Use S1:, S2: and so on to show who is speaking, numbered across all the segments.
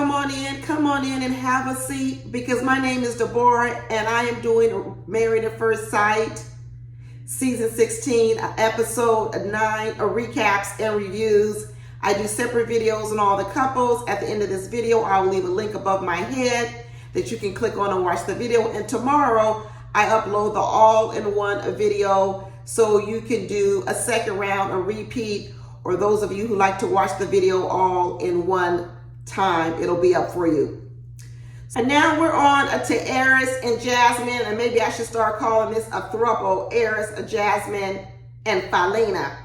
S1: come on in and have a seat, because my name is Deborah and I am doing Married at First Sight, season 16, episode 9, recaps and reviews. I do separate videos on all the couples. At the end of this video, I will leave a link above my head that you can click on and watch the video. And tomorrow, I upload the all-in-one video so you can do a second round, a repeat, or those of you who like to watch the video all in one time, it'll be up for you. And now we're on to Eris and Jasmine, and maybe I should start calling this a throuple, Eris, Jasmine, and Felina.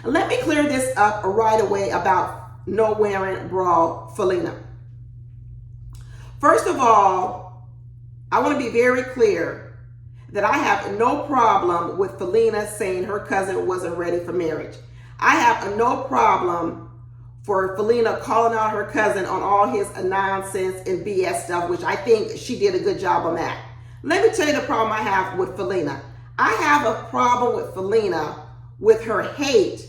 S1: Let me clear this up right away about no wearing bra Felina. First of all, I want to be very clear that I have no problem with Felina saying her cousin wasn't ready for marriage. I have no problem for Felina calling out her cousin on all his nonsense and BS stuff, which I think she did a good job on that. Let me tell you the problem I have with Felina. I have a problem with Felina with her hate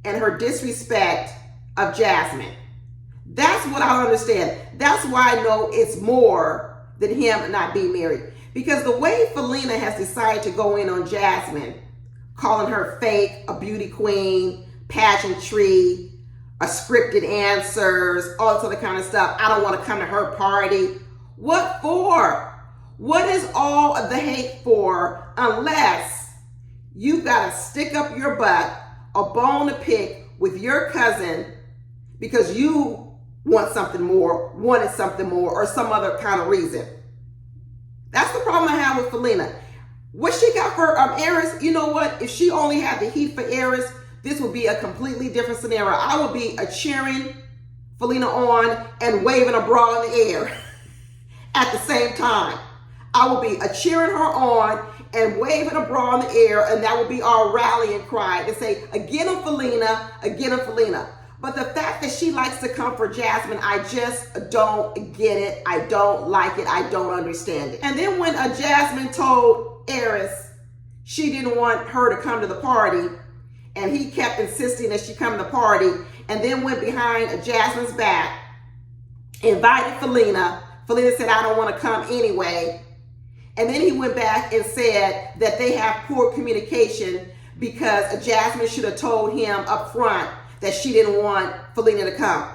S1: and her disrespect of Jasmine. That's what I understand. That's why I know it's more than him not being married. Because the way Felina has decided to go in on Jasmine, calling her fake, a beauty queen, pageantry, a scripted answers, all this other kind of stuff. I don't want to come to her party. What for? What is all of the hate for unless you've got to stick up your butt, a bone to pick with your cousin because you want something more, wanted something more, or some other kind of reason. That's the problem I have with Felina. What she got for Eris, you know what? If she only had the heat for Eris, this would be a completely different scenario. I would be cheering Felina on and waving a bra in the air at the same time. I would be cheering her on and waving a bra in the air, and that would be our rallying cry to say, again on Felina, again on Felina. But the fact that she likes to come for Jasmine, I just don't get it. I don't like it. I don't understand it. And then when Jasmine told Eris she didn't want her to come to the party, and he kept insisting that she come to the party, and then went behind Jasmine's back, invited Felina. Felina said, I don't want to come anyway. And then he went back and said that they have poor communication because Jasmine should have told him up front that she didn't want Felina to come.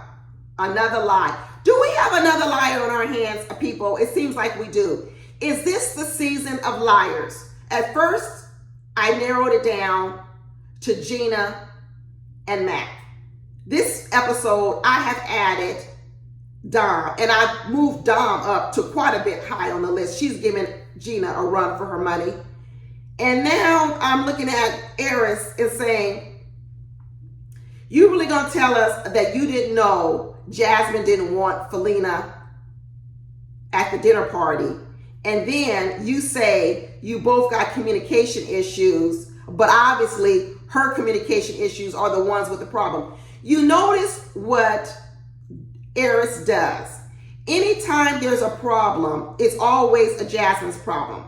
S1: Another lie. Do we have another liar on our hands, people? It seems like we do. Is this the season of liars? At first, I narrowed it down to Gina and Mac. This episode, I have added Dom, and I've moved Dom up to quite a bit high on the list. She's giving Gina a run for her money. And now I'm looking at Eris and saying, you really gonna tell us that you didn't know Jasmine didn't want Felina at the dinner party, and then you say you both got communication issues, but obviously her communication issues are the ones with the problem. You notice what Eris does. Anytime there's a problem, it's always a Jasmine's problem.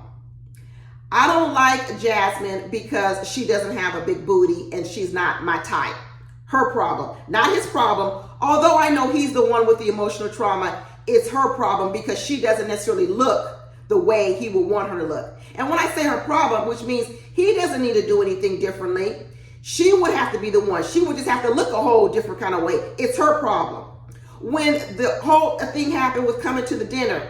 S1: I don't like Jasmine because she doesn't have a big booty and she's not my type. Her problem, not his problem. Although I know he's the one with the emotional trauma, it's her problem because she doesn't necessarily look the way he would want her to look. And when I say her problem, which means he doesn't need to do anything differently, she would have to be the one. She would just have to look a whole different kind of way. It's her problem. When the whole thing happened with coming to the dinner,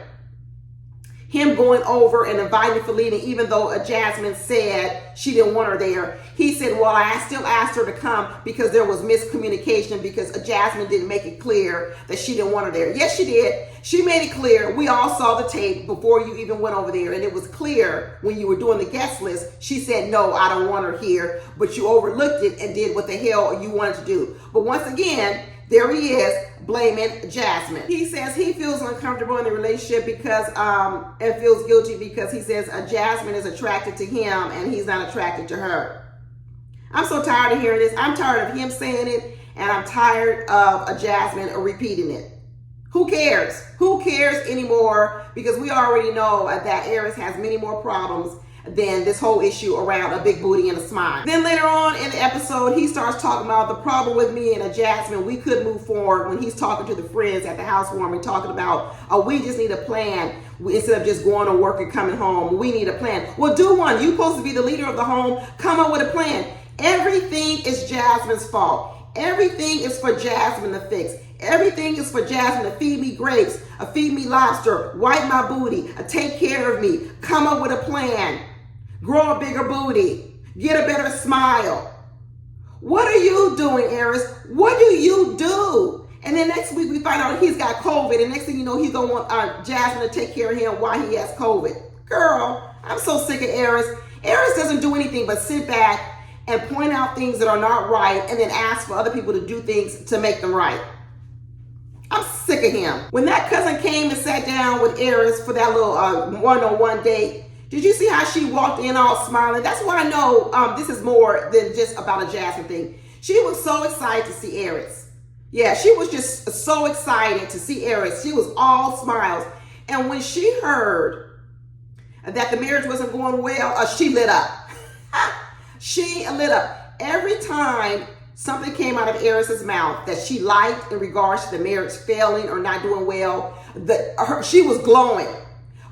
S1: him going over and inviting Felina, even though Jasmine said she didn't want her there, he said, well, I still asked her to come because there was miscommunication because Jasmine didn't make it clear that she didn't want her there. Yes, she did. She made it clear. We all saw the tape before you even went over there, and it was clear when you were doing the guest list. She said, no, I don't want her here, but you overlooked it and did what the hell you wanted to do. But once again, there he is blaming Jasmine. He says he feels uncomfortable in the relationship because and feels guilty because he says Jasmine is attracted to him and he's not attracted to her. I'm so tired of hearing this. I'm tired of him saying it, and I'm tired of Jasmine repeating it. Who cares? Who cares anymore? Because we already know that Eris has many more problems than this whole issue around a big booty and a smile. Then later on in the episode, he starts talking about the problem with me and Jasmine. We could move forward when he's talking to the friends at the housewarming, talking about, oh, we just need a plan instead of just going to work and coming home. We need a plan. Well, do one. You're supposed to be the leader of the home. Come up with a plan. Everything is Jasmine's fault. Everything is for Jasmine to fix. Everything is for Jasmine to feed me grapes, feed me lobster, wipe my booty, take care of me, come up with a plan, grow a bigger booty, get a better smile. What are you doing, Eris? What do you do? And then next week we find out he's got COVID, and next thing you know, he's gonna want Jasmine to take care of him while he has COVID. Girl, I'm so sick of Eris. Eris doesn't do anything but sit back and point out things that are not right and then ask for other people to do things to make them right. I'm sick of him. When that cousin came and sat down with Eris for that little one-on-one date, did you see how she walked in all smiling? That's why I know this is more than just about a Jasmine thing. She was so excited to see Eris. Yeah, she was just so excited to see Eris. She was all smiles. And when she heard that the marriage wasn't going well, she lit up. She lit up. Every time something came out of Eris's mouth that she liked in regards to the marriage failing or not doing well, she was glowing.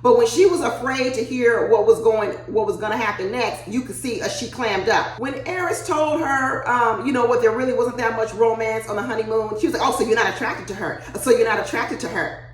S1: But when she was afraid to hear what was going to happen next, you could see she clammed up. When Eris told her, you know what, there really wasn't that much romance on the honeymoon, she was like, oh, so you're not attracted to her. So you're not attracted to her.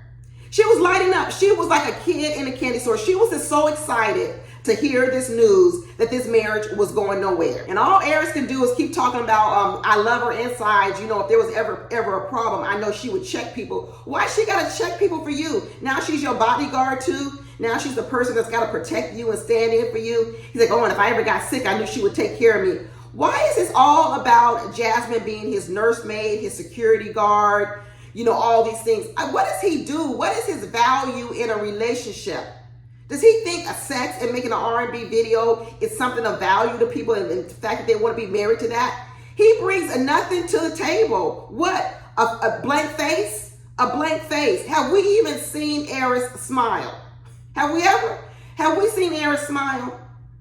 S1: She was lighting up. She was like a kid in a candy store. She was just so excited to hear this news that this marriage was going nowhere. And all Eris can do is keep talking about, I love her inside. You know, if there was ever a problem, I know she would check people. Why she gotta check people for you? Now she's your bodyguard too. Now she's the person that's gotta protect you and stand in for you. He's like, oh, and if I ever got sick, I knew she would take care of me. Why is this all about Jasmine being his nursemaid, his security guard, you know, all these things? What does he do? What is his value in a relationship? Does he think sex and making an R&B video is something of value to people, and the fact that they want to be married to that? He brings nothing to the table. What? A blank face? A blank face. Have we even seen Eris smile? Have we seen Eris smile?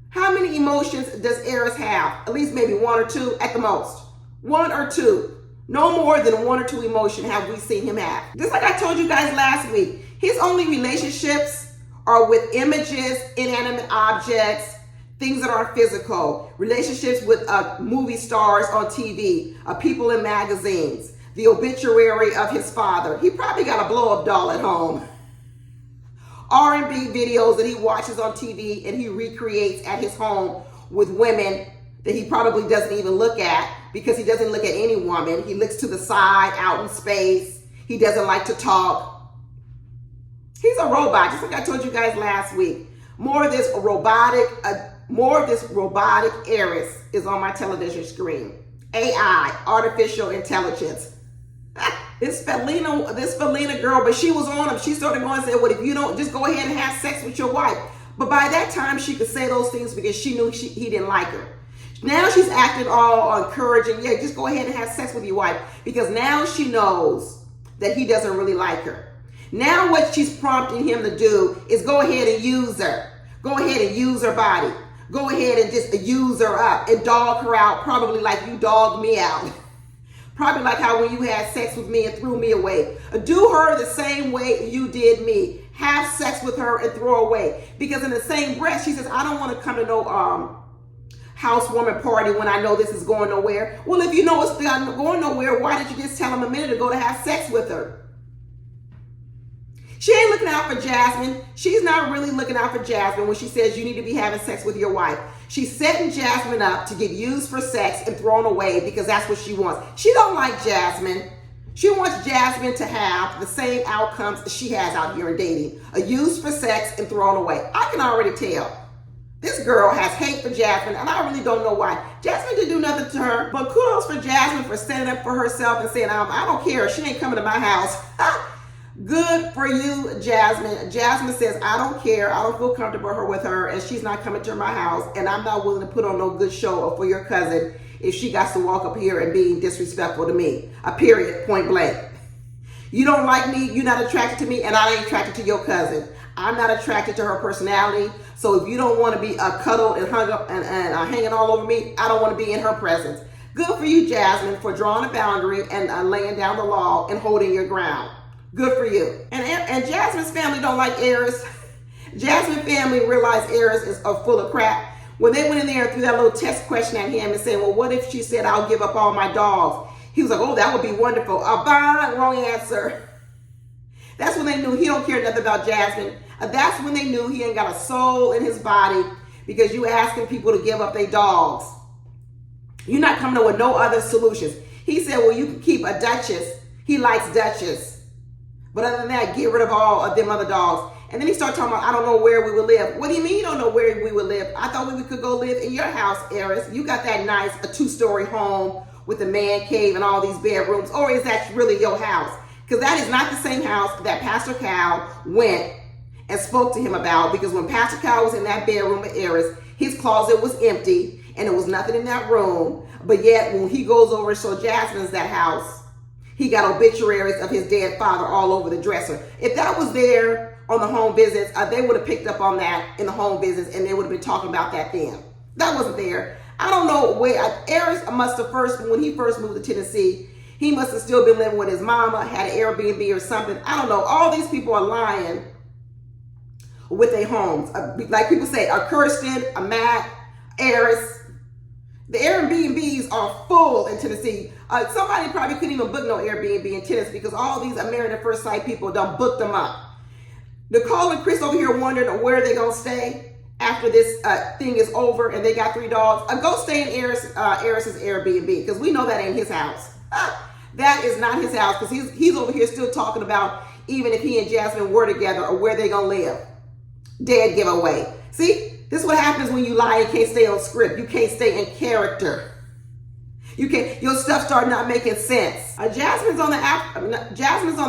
S1: How many emotions does Eris have? At least maybe one or two at the most. One or two. No more than one or two emotions have we seen him have. Just like I told you guys last week, his only relationships are with images, inanimate objects, things that aren't physical, relationships with movie stars on TV, people in magazines, the obituary of his father. He probably got a blow-up doll at home. R&B videos that he watches on TV and he recreates at his home with women that he probably doesn't even look at, because he doesn't look at any woman. He looks to the side, out in space. He doesn't like to talk. He's a robot, just like I told you guys last week. More of this robotic Eris is on my television screen. AI, artificial intelligence. This Felina girl, but she was on him. She started going and said, well, if you don't, just go ahead and have sex with your wife. But by that time, she could say those things because she knew he didn't like her. Now she's acting all encouraging. Yeah, just go ahead and have sex with your wife, because now she knows that he doesn't really like her. Now what she's prompting him to do is go ahead and use her. Go ahead and use her body. Go ahead and just use her up and dog her out, probably like you dogged me out. Probably like how when you had sex with me and threw me away. Do her the same way you did me. Have sex with her and throw her away. Because in the same breath, she says, I don't want to come to no housewarming party when I know this is going nowhere. Well, if you know it's not going nowhere, why did you just tell him a minute ago to have sex with her? She ain't looking out for Jasmine. She's not really looking out for Jasmine when she says you need to be having sex with your wife. She's setting Jasmine up to get used for sex and thrown away because that's what she wants. She don't like Jasmine. She wants Jasmine to have the same outcomes she has out here in dating. Used for sex and thrown away. I can already tell. This girl has hate for Jasmine, and I really don't know why. Jasmine didn't do nothing to her, but kudos for Jasmine for standing up for herself and saying, I don't care. She ain't coming to my house. Good for you, Jasmine. Jasmine says, I don't care. I don't feel comfortable with her, and she's not coming to my house, and I'm not willing to put on no good show for your cousin if she got to walk up here and being disrespectful to me. Period, point blank. You don't like me, you're not attracted to me, and I ain't attracted to your cousin. I'm not attracted to her personality. So if you don't want to be cuddled and hung up and hanging all over me, I don't want to be in her presence. Good for you, Jasmine, for drawing a boundary and laying down the law and holding your ground. Good for you. And Jasmine's family don't like Eris. Jasmine's family realized Eris is full of crap. When they went in there and threw that little test question at him and said, well, what if she said, I'll give up all my dogs? He was like, oh, that would be wonderful. Wrong answer. That's when they knew he don't care nothing about Jasmine. That's when they knew he ain't got a soul in his body, because you asking people to give up their dogs. You're not coming up with no other solutions. He said, well, you can keep a Duchess. He likes Duchess. But other than that, get rid of all of them other dogs. And then he started talking about, I don't know where we would live. What do you mean you don't know where we would live? I thought we could go live in your house, Eris. You got that nice, a 2-story home with a man cave and all these bedrooms. Or is that really your house? Because that is not the same house that Pastor Cal went and spoke to him about. Because when Pastor Cal was in that bedroom with Eris, his closet was empty and there was nothing in that room. But yet when he goes over and shows Jasmine's that house, he got obituaries of his dead father all over the dresser. If that was there on the home visits, they would have picked up on that in the home visits and they would have been talking about that then. That wasn't there. I don't know where. Eris must have when he first moved to Tennessee, he must have still been living with his mama, had an Airbnb or something. I don't know. All these people are lying with their homes. Like people say, a Kirsten, a Matt, Eris. The Airbnbs are full in Tennessee. Somebody probably couldn't even book no Airbnb in Tennessee because all these Married at First Sight people done booked them up. Nicole and Chris over here wondering where they gonna stay after this thing is over and they got 3 dogs. Go stay in Eris's Airbnb, because we know that ain't his house. That is not his house, because he's over here still talking about even if he and Jasmine were together or where they gonna live. Dead giveaway. See, this is what happens when you lie and can't stay on script. You can't stay in character. Your stuff start not making sense. Jasmine's on the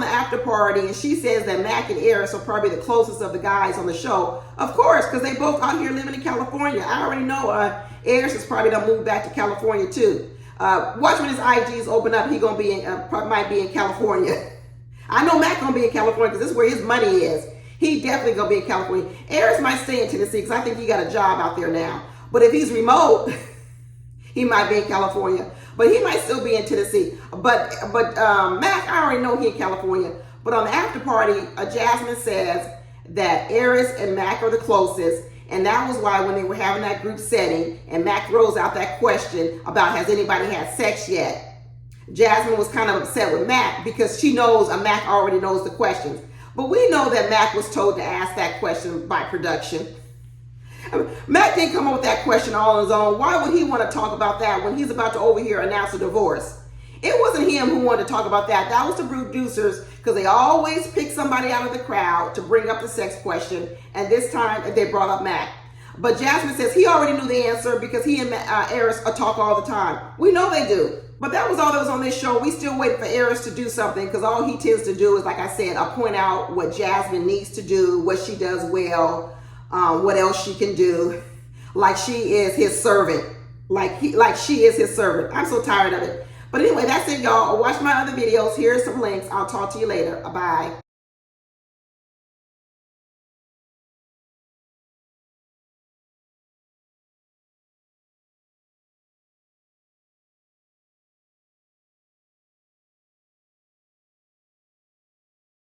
S1: after party, and she says that Mac and Eris are probably the closest of the guys on the show. Of course, because they both out here living in California. I already know Eris is probably gonna move back to California too. Watch when his IGs open up. He gonna be might be in California. I know Mac gonna be in California because this is where his money is. He definitely gonna be in California. Eris might stay in Tennessee because I think he got a job out there now. But if he's remote, he might be in California, but he might still be in Tennessee. But Mac, I already know he in California. But on the after party, Jasmine says that Eris and Mac are the closest, and that was why when they were having that group setting, and Mac throws out that question about has anybody had sex yet, Jasmine was kind of upset with Mac because she knows Mac already knows the questions. But we know that Mac was told to ask that question by production. Mac didn't come up with that question all on his own. Why would he want to talk about that when he's about to over here announce a divorce? It wasn't him who wanted to talk about that. That was the producers, because they always pick somebody out of the crowd to bring up the sex question. And this time they brought up Mac. But Jasmine says he already knew the answer because he and Eris talk all the time. We know they do. But that was all that was on this show. We still waiting for Eris to do something, because all he tends to do is, like I said, point out what Jasmine needs to do, what she does well, what else she can do, like she is his servant, like she is his servant. I'm so tired of it. But anyway, that's it, y'all. Watch my other videos. Here are some links. I'll talk to you later. Bye.